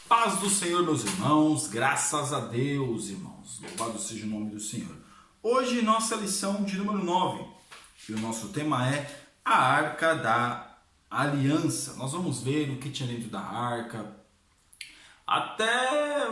Paz do Senhor, meus irmãos, graças a Deus, irmãos, louvado seja o nome do Senhor. Hoje, nossa lição de número 9, e o nosso tema é a Arca da Aliança. Nós vamos ver o que tinha dentro da arca, até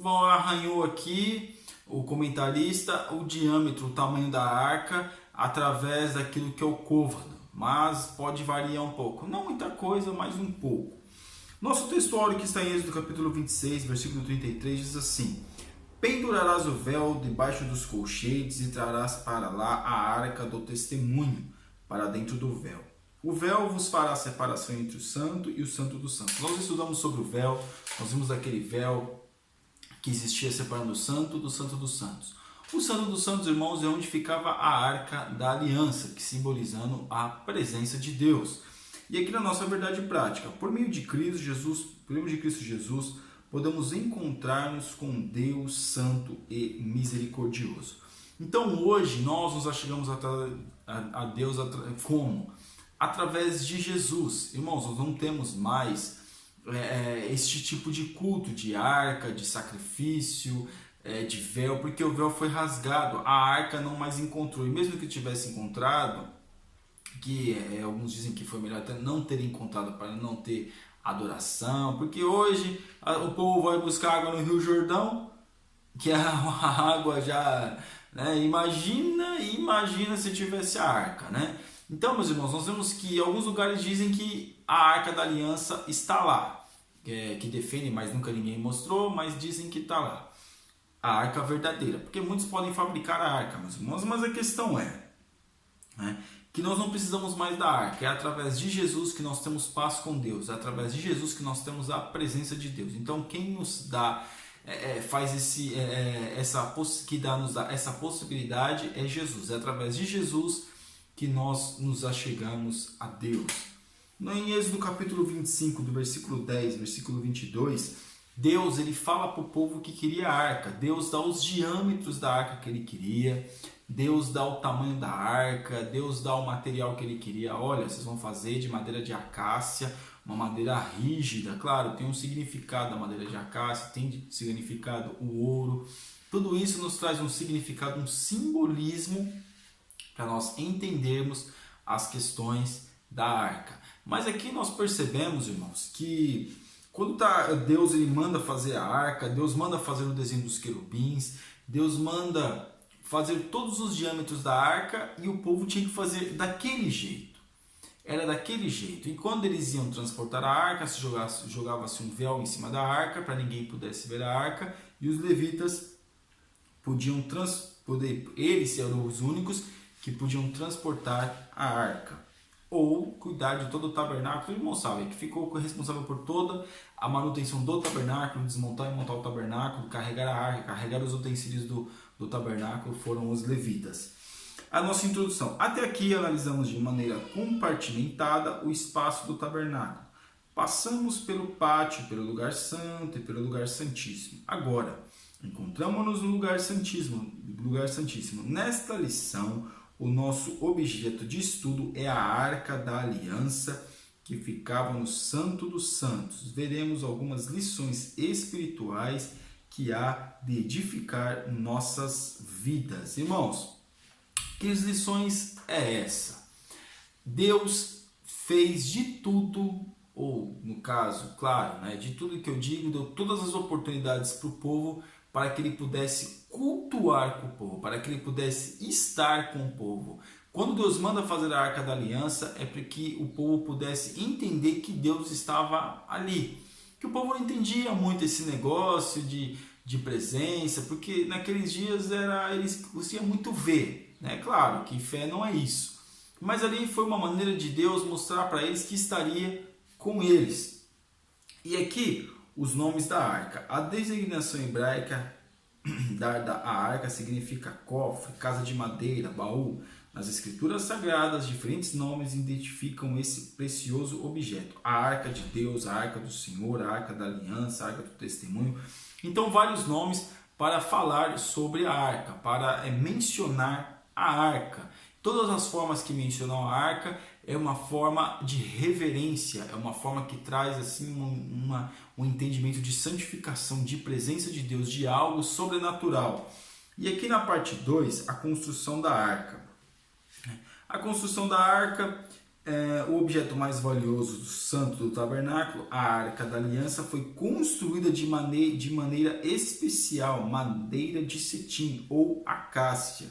arranhou aqui o comentarista o diâmetro, o tamanho da arca, através daquilo que é o côvado, mas pode variar um pouco, não muita coisa, mas um pouco. Nosso textuário que está em Êxodo capítulo 26, versículo 33, diz assim: pendurarás o véu debaixo dos colchetes e trarás para lá a arca do testemunho, para dentro do véu. O véu vos fará separação entre o santo e o santo dos santos. Nós estudamos sobre o véu, nós vimos aquele véu que existia separando o santo do santo dos santos. O santo dos santos, irmãos, é onde ficava a arca da aliança, que simbolizando a presença de Deus. E aqui na nossa verdade prática, por meio de Cristo Jesus, podemos encontrar-nos com Deus Santo e Misericordioso. Então hoje nós nos achegamos a Deus como? Através de Jesus. Irmãos, nós não temos mais este tipo de culto, de arca, de sacrifício, de véu, porque o véu foi rasgado, a arca não mais encontrou. E mesmo que tivesse encontrado, que alguns dizem que foi melhor até não ter encontrado para não ter adoração, porque hoje o povo vai buscar água no Rio Jordão, que é a água já, né? Imagina se tivesse a arca, né? Então, meus irmãos, nós vemos que alguns lugares dizem que a arca da aliança está lá, que defendem, mas nunca ninguém mostrou, mas dizem que está lá, a arca verdadeira, porque muitos podem fabricar a arca, meus irmãos, mas a questão é, né, que nós não precisamos mais da arca, é através de Jesus que nós temos paz com Deus, é através de Jesus que nós temos a presença de Deus. Então quem nos dá, nos dá essa possibilidade é Jesus, é através de Jesus que nós nos achegamos a Deus. Em Êxodo capítulo 25, do versículo 10, versículo 22, Deus ele fala para o povo que queria a arca, Deus dá os diâmetros da arca que ele queria, Deus dá o tamanho da arca, Deus dá o material que ele queria. Olha, vocês vão fazer de madeira de acácia, uma madeira rígida. Claro, tem um significado a madeira de acácia, tem significado o ouro. Tudo isso nos traz um significado, um simbolismo para nós entendermos as questões da arca. Mas aqui nós percebemos, irmãos, que quando Deus ele manda fazer a arca, Deus manda fazer o desenho dos querubins, Deus manda fazer todos os diâmetros da arca e o povo tinha que fazer daquele jeito. Era daquele jeito. E quando eles iam transportar a arca, jogava-se um véu em cima da arca para ninguém pudesse ver a arca e os levitas podiam eles eram os únicos que podiam transportar a arca ou cuidar de todo o tabernáculo. O irmão sabe que ficou responsável por toda a manutenção do tabernáculo, desmontar e montar o tabernáculo, carregar a arca, carregar os utensílios do tabernáculo foram os levitas. A nossa introdução. Até aqui analisamos de maneira compartimentada o espaço do tabernáculo. Passamos pelo pátio, pelo lugar santo e pelo lugar santíssimo. Agora, encontramos-nos no lugar santíssimo. Nesta lição, o nosso objeto de estudo é a Arca da Aliança, que ficava no Santo dos Santos. Veremos algumas lições espirituais que há de edificar nossas vidas. Irmãos, que lições é essa? Deus fez de tudo, ou no caso, claro, né, de tudo que eu digo, deu todas as oportunidades para o povo para que ele pudesse cultuar com o povo, para que ele pudesse estar com o povo. Quando Deus manda fazer a Arca da Aliança, é para que o povo pudesse entender que Deus estava ali. Que o povo não entendia muito esse negócio de presença, porque naqueles dias eles conseguiam muito ver, né? Claro que fé não é isso, mas ali foi uma maneira de Deus mostrar para eles que estaria com eles. E aqui os nomes da arca, a designação hebraica da arca significa cofre, casa de madeira, baú. Nas escrituras sagradas, diferentes nomes identificam esse precioso objeto. A arca de Deus, a arca do Senhor, a arca da aliança, a arca do testemunho. Então, vários nomes para falar sobre a arca, para mencionar a arca. Todas as formas que mencionam a arca é uma forma de reverência, é uma forma que traz assim um entendimento de santificação, de presença de Deus, de algo sobrenatural. E aqui na parte 2, a construção da arca. A construção da arca, o objeto mais valioso do santo do tabernáculo, a arca da aliança, foi construída de maneira especial, madeira de cetim ou acácia,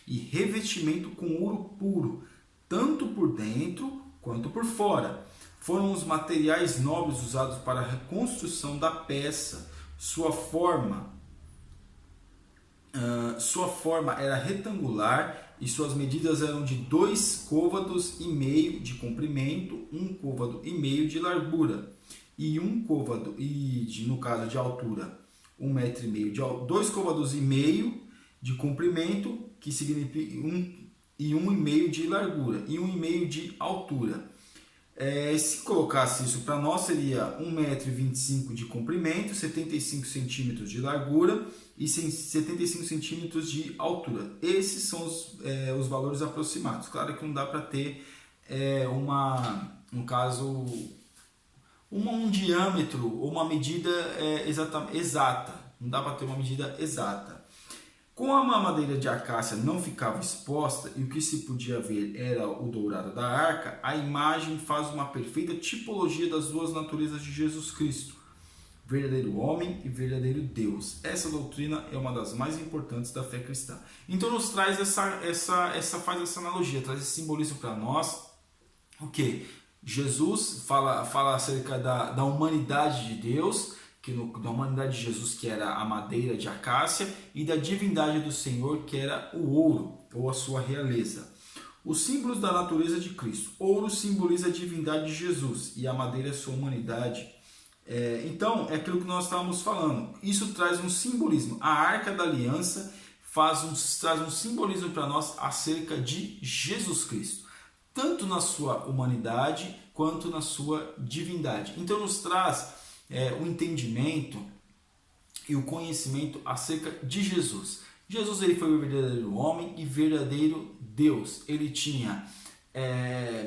e revestimento com ouro puro, tanto por dentro quanto por fora. Foram os materiais nobres usados para a reconstrução da peça. Sua forma era retangular e suas medidas eram de 2,5 côvados de comprimento, 1,5 côvado de largura e 1 côvado no caso de altura, 1,5 metro, 2,5 côvados de comprimento, que significa 1,5 de largura e 1,5 de altura. Se colocasse isso para nós, seria 1,25 metro de comprimento, 75 centímetros de largura e 75 centímetros de altura. Esses são os valores aproximados. Claro que não dá para ter um diâmetro ou uma medida exata. Não dá para ter uma medida exata. Como a madeira de acácia não ficava exposta e o que se podia ver era o dourado da arca, a imagem faz uma perfeita tipologia das duas naturezas de Jesus Cristo, verdadeiro homem e verdadeiro Deus. Essa doutrina é uma das mais importantes da fé cristã. Então nos traz faz essa analogia, traz esse simbolismo para nós. O que? Jesus fala acerca da humanidade de Deus, da humanidade de Jesus, que era a madeira de acácia, e da divindade do Senhor, que era o ouro, ou a sua realeza. Os símbolos da natureza de Cristo. Ouro simboliza a divindade de Jesus e a madeira a sua humanidade. Então, é aquilo que nós estávamos falando. Isso traz um simbolismo. A Arca da Aliança traz um simbolismo para nós acerca de Jesus Cristo, tanto na sua humanidade quanto na sua divindade. Então, nos traz o entendimento e o conhecimento acerca de Jesus. Jesus, ele foi o verdadeiro homem e verdadeiro Deus. Ele tinha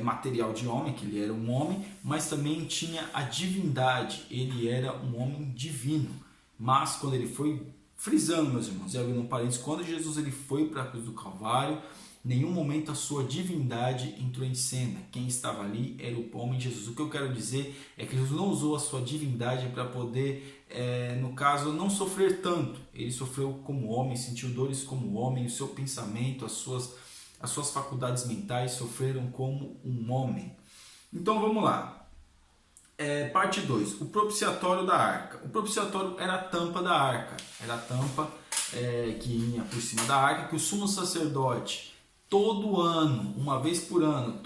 material de homem, que ele era um homem, mas também tinha a divindade. Ele era um homem divino. Mas quando ele foi, frisando, meus irmãos, e abrindo um parênteses, quando Jesus ele foi para a cruz do Calvário, em nenhum momento a sua divindade entrou em cena. Quem estava ali era o homem Jesus. O que eu quero dizer é que Jesus não usou a sua divindade para poder, no caso, não sofrer tanto. Ele sofreu como homem, sentiu dores como homem, o seu pensamento, as suas faculdades mentais sofreram como um homem. Então vamos lá. Parte 2. O propiciatório da arca. O propiciatório era a tampa da arca. Era a tampa que ia por cima da arca, que o sumo sacerdote, todo ano, uma vez por ano,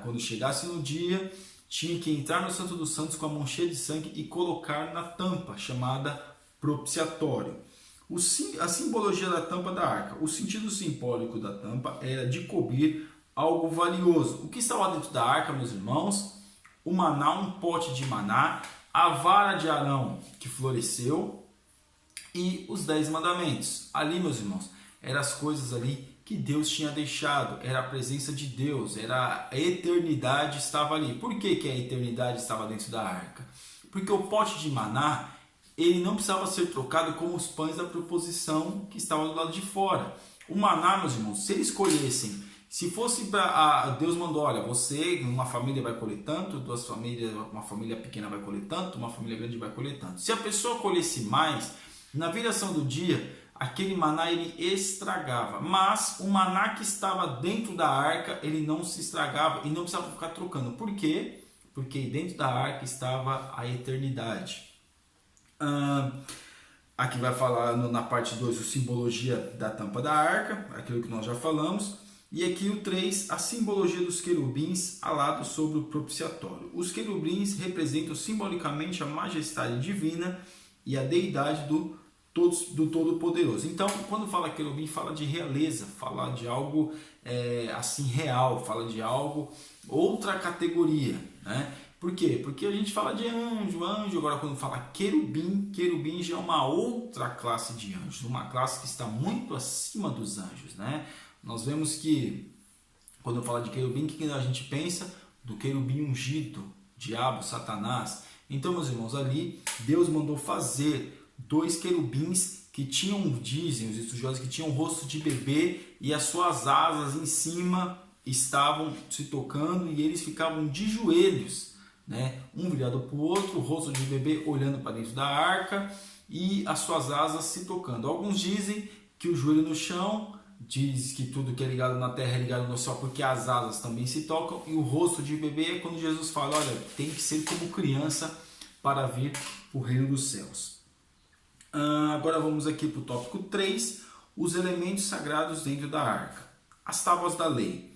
quando chegasse no dia, tinha que entrar no Santo dos Santos com a mão cheia de sangue e colocar na tampa, chamada propiciatório. A simbologia da tampa da arca. O sentido simbólico da tampa era de cobrir algo valioso. O que estava dentro da arca, meus irmãos? O maná, um pote de maná, a vara de Arão que floresceu e os 10 mandamentos. Ali, meus irmãos, eram as coisas ali que Deus tinha deixado, era a presença de Deus, era a eternidade estava ali. Por que a eternidade estava dentro da arca? Porque o pote de maná, ele não precisava ser trocado com os pães da proposição que estavam do lado de fora. O maná, meus irmãos, se eles escolhessem, se fosse para Deus mandou, olha, você, uma família vai colher tanto, uma família pequena vai colher tanto, uma família grande vai colher tanto. Se a pessoa colhesse mais, na viração do dia, aquele maná ele estragava, mas o maná que estava dentro da arca ele não se estragava e não precisava ficar trocando. Por quê? Porque dentro da arca estava a eternidade. Aqui vai falar na parte 2 a simbologia da tampa da arca, aquilo que nós já falamos. E aqui o 3, a simbologia dos querubins alados sobre o propiciatório. Os querubins representam simbolicamente a majestade divina e a deidade do Todo-Poderoso. Então, quando fala querubim, fala de realeza, fala de algo assim real, fala de algo, outra categoria, né? Por quê? Porque a gente fala de anjo, agora quando fala querubim já é uma outra classe de anjos, uma classe que está muito acima dos anjos, né? Nós vemos que Quando fala de querubim, o que a gente pensa? Do querubim ungido, diabo, Satanás. Então, meus irmãos, ali Deus mandou fazer 2 querubins que tinham, dizem os estudiosos, que tinham o rosto de bebê e as suas asas em cima estavam se tocando e eles ficavam de joelhos, né? Um virado para o outro, o rosto de bebê olhando para dentro da arca e as suas asas se tocando. Alguns dizem que o joelho no chão, diz que tudo que é ligado na terra é ligado no céu, porque as asas também se tocam, e o rosto de bebê é quando Jesus fala, olha, tem que ser como criança para vir o reino dos céus. Agora vamos aqui para o tópico 3, os elementos sagrados dentro da arca. As tábuas da lei.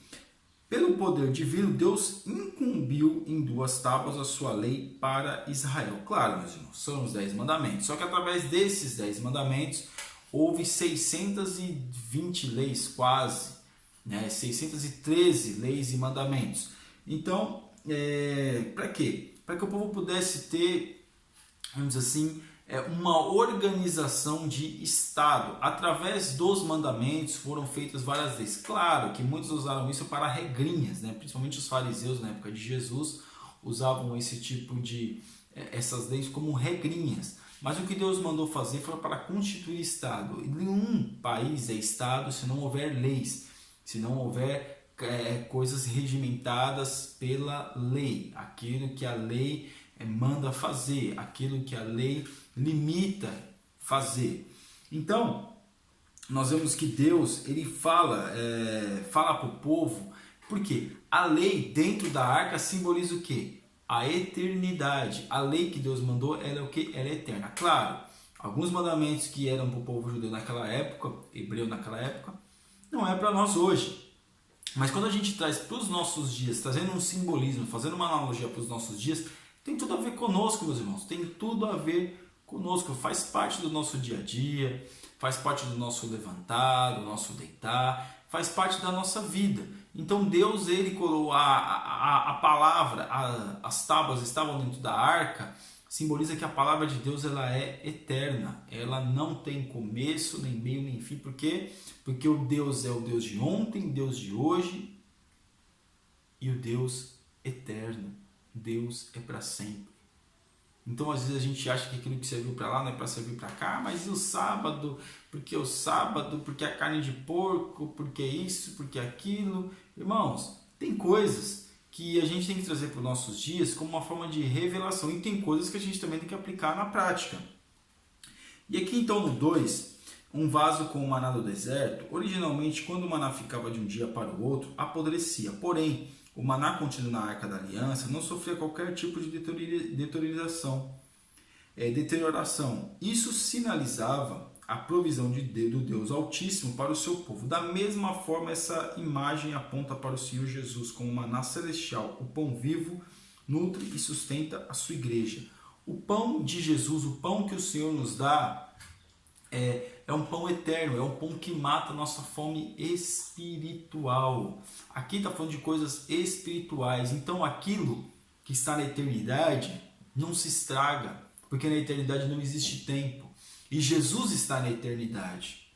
Pelo poder divino, Deus incumbiu em 2 tábuas a sua lei para Israel. Claro, meus irmãos, são os 10 mandamentos. Só que através desses 10 mandamentos, houve 620 leis quase, né? 613 leis e mandamentos. Então, para quê? Para que o povo pudesse ter, vamos dizer assim, uma organização de Estado. Através dos mandamentos foram feitas várias leis. Claro que muitos usaram isso para regrinhas, né? Principalmente os fariseus na época de Jesus usavam esse tipo de essas leis como regrinhas. Mas o que Deus mandou fazer foi para constituir Estado. E nenhum país é Estado se não houver leis, se não houver coisas regimentadas pela lei, aquilo que a lei manda fazer, aquilo que a lei limita fazer. Então, nós vemos que Deus ele fala para o povo, porque a lei dentro da arca simboliza o quê? A eternidade. A lei que Deus mandou, ela é o que? Ela é eterna. Claro, alguns mandamentos que eram para o povo judeu naquela época, hebreu naquela época, não é para nós hoje. Mas quando a gente traz para os nossos dias, trazendo um simbolismo, fazendo uma analogia para os nossos dias, tem tudo a ver conosco, meus irmãos. Tem tudo a ver conosco. Faz parte do nosso dia a dia, faz parte do nosso levantar, do nosso deitar, faz parte da nossa vida. Então Deus, ele colocou a palavra, as tábuas estavam dentro da arca, simboliza que a palavra de Deus ela é eterna, ela não tem começo, nem meio, nem fim. Por quê? Porque o Deus é o Deus de ontem, Deus de hoje e o Deus eterno. Deus é para sempre. Então às vezes a gente acha que aquilo que serviu para lá não é para servir para cá, mas e o sábado? Porque o sábado, porque a carne de porco, porque isso, porque aquilo. Irmãos, tem coisas que a gente tem que trazer para os nossos dias como uma forma de revelação, e tem coisas que a gente também tem que aplicar na prática. E aqui então no 2, um vaso com o maná do deserto, originalmente quando o maná ficava de um dia para o outro, apodrecia. Porém, o maná contido na Arca da Aliança não sofria qualquer tipo de deterioração. Isso sinalizava a provisão do Deus Altíssimo para o seu povo. Da mesma forma, essa imagem aponta para o Senhor Jesus como o maná celestial. O pão vivo nutre e sustenta a sua igreja. O pão de Jesus, o pão que o Senhor nos dá, é um pão eterno, é um pão que mata a nossa fome espiritual. Aqui está falando de coisas espirituais. Então aquilo que está na eternidade não se estraga, porque na eternidade não existe tempo. E Jesus está na eternidade.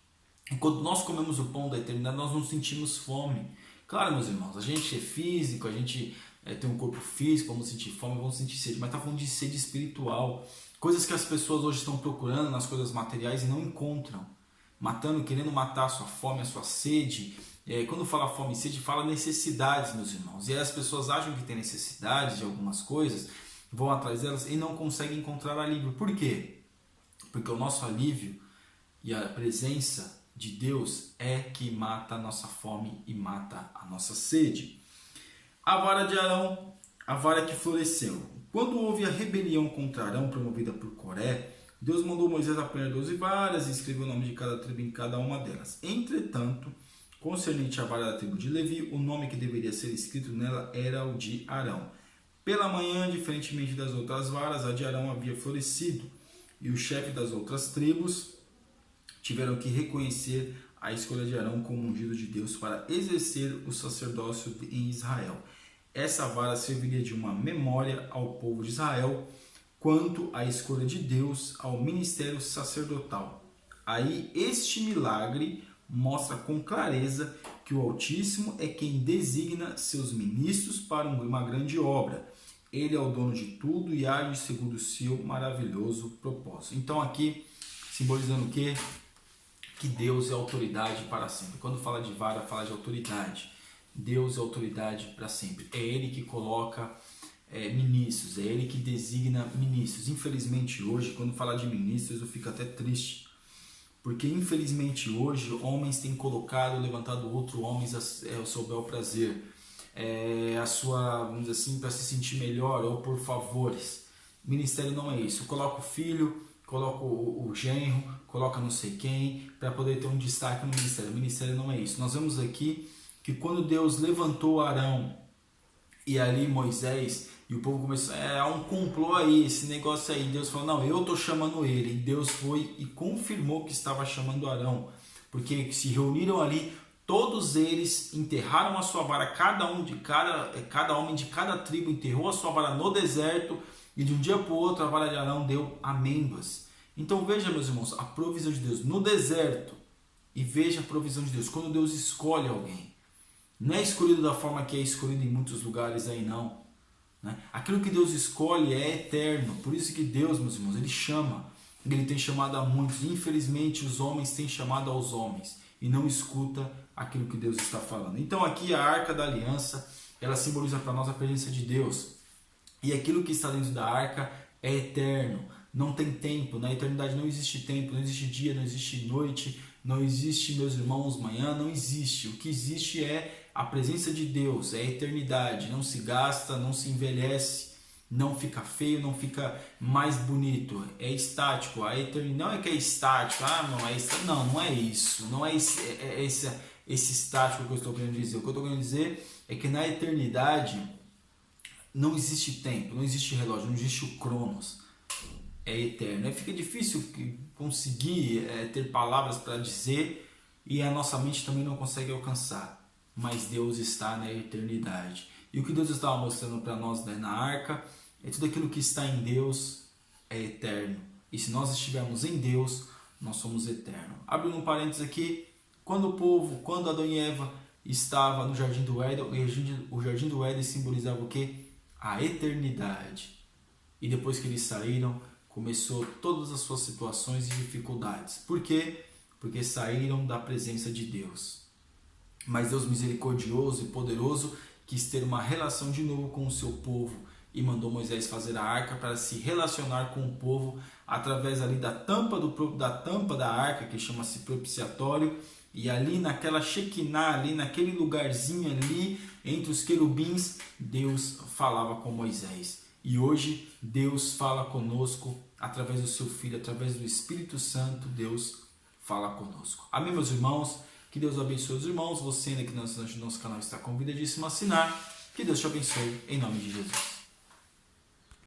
E quando nós comemos o pão da eternidade, nós não sentimos fome. Claro, meus irmãos, a gente é físico, a gente tem um corpo físico, vamos sentir fome, vamos sentir sede, mas está falando de sede espiritual. Coisas que as pessoas hoje estão procurando nas coisas materiais e não encontram. Querendo matar a sua fome, a sua sede. Quando fala fome e sede, fala necessidades, meus irmãos. E aí as pessoas acham que tem necessidades de algumas coisas, vão atrás delas e não conseguem encontrar alívio. Por quê? Porque o nosso alívio e a presença de Deus é que mata a nossa fome e mata a nossa sede. A vara de Arão, a vara que floresceu. Quando houve a rebelião contra Arão promovida por Coré, Deus mandou Moisés apanhar 12 varas e escreveu o nome de cada tribo em cada uma delas. Entretanto, concernente à vara da tribo de Levi, o nome que deveria ser escrito nela era o de Arão. Pela manhã, diferentemente das outras varas, a de Arão havia florescido, e o chefe das outras tribos tiveram que reconhecer a escolha de Arão como ungido de Deus para exercer o sacerdócio em Israel. Essa vara serviria de uma memória ao povo de Israel quanto à escolha de Deus ao ministério sacerdotal. Aí este milagre mostra com clareza que o Altíssimo é quem designa seus ministros para uma grande obra. Ele é o dono de tudo e age segundo o seu maravilhoso propósito. Então aqui, simbolizando o quê? Que Deus é autoridade para sempre. Quando fala de vara, fala de autoridade. Deus é autoridade para sempre. É Ele que coloca ministros, é Ele que designa ministros. Infelizmente hoje, quando fala de ministros, eu fico até triste. Porque infelizmente hoje, homens têm colocado, levantado outros homens ao seu bel prazer. A sua, vamos dizer assim, para se sentir melhor ou por favores. Ministério não é isso. Coloca o filho, coloca o genro, coloca não sei quem, para poder ter um destaque no ministério. O ministério não é isso. Nós vemos aqui que quando Deus levantou Arão e ali Moisés, e o povo começou, há um complô aí, esse negócio aí. Deus falou, não, eu estou chamando ele. E Deus foi e confirmou que estava chamando Arão, porque se reuniram ali, todos eles enterraram a sua vara, cada homem de cada tribo enterrou a sua vara no deserto, e de um dia para o outro a vara de Arão deu amêndoas. Então veja, meus irmãos, a provisão de Deus no deserto, e veja a provisão de Deus quando Deus escolhe alguém. Não é escolhido da forma que é escolhido em muitos lugares aí não. Aquilo que Deus escolhe é eterno. Por isso que Deus, meus irmãos, Ele chama. Ele tem chamado a muitos. Infelizmente os homens têm chamado aos homens e não escuta aquilo que Deus está falando. Então aqui a Arca da Aliança, ela simboliza para nós a presença de Deus. E aquilo que está dentro da arca é eterno. Não tem tempo. Na eternidade não existe tempo, não existe dia, não existe noite, não existe, meus irmãos, manhã, não existe. O que existe é a presença de Deus, é a eternidade. Não se gasta, não se envelhece, não fica feio, não fica mais bonito. É estático. A eternidade não é que é estático. Não é isso. Não é esse estático que eu estou querendo dizer. O que eu estou querendo dizer é que na eternidade não existe tempo, não existe relógio, não existe o cronos. É eterno. Fica difícil conseguir ter palavras para dizer e a nossa mente também não consegue alcançar. Mas Deus está na eternidade. E o que Deus estava mostrando para nós na arca é tudo aquilo que está em Deus é eterno. E se nós estivermos em Deus, nós somos eternos. Abrindo um parênteses aqui, quando Adão e Eva estava no Jardim do Éden, o Jardim do Éden simbolizava o quê? A eternidade. E depois que eles saíram, começou todas as suas situações e dificuldades. Por quê? Porque saíram da presença de Deus. Mas Deus misericordioso e poderoso quis ter uma relação de novo com o seu povo e mandou Moisés fazer a arca para se relacionar com o povo através ali da tampa da arca, que chama-se propiciatório, e ali naquela Shekinah, ali naquele lugarzinho ali entre os querubins, Deus falava com Moisés. E hoje Deus fala conosco através do seu Filho, através do Espírito Santo. Deus fala conosco. Amém, meus irmãos? Que Deus abençoe os irmãos. Você ainda que não assina o nosso canal está convidadíssimo a assinar. Que Deus te abençoe, em nome de Jesus.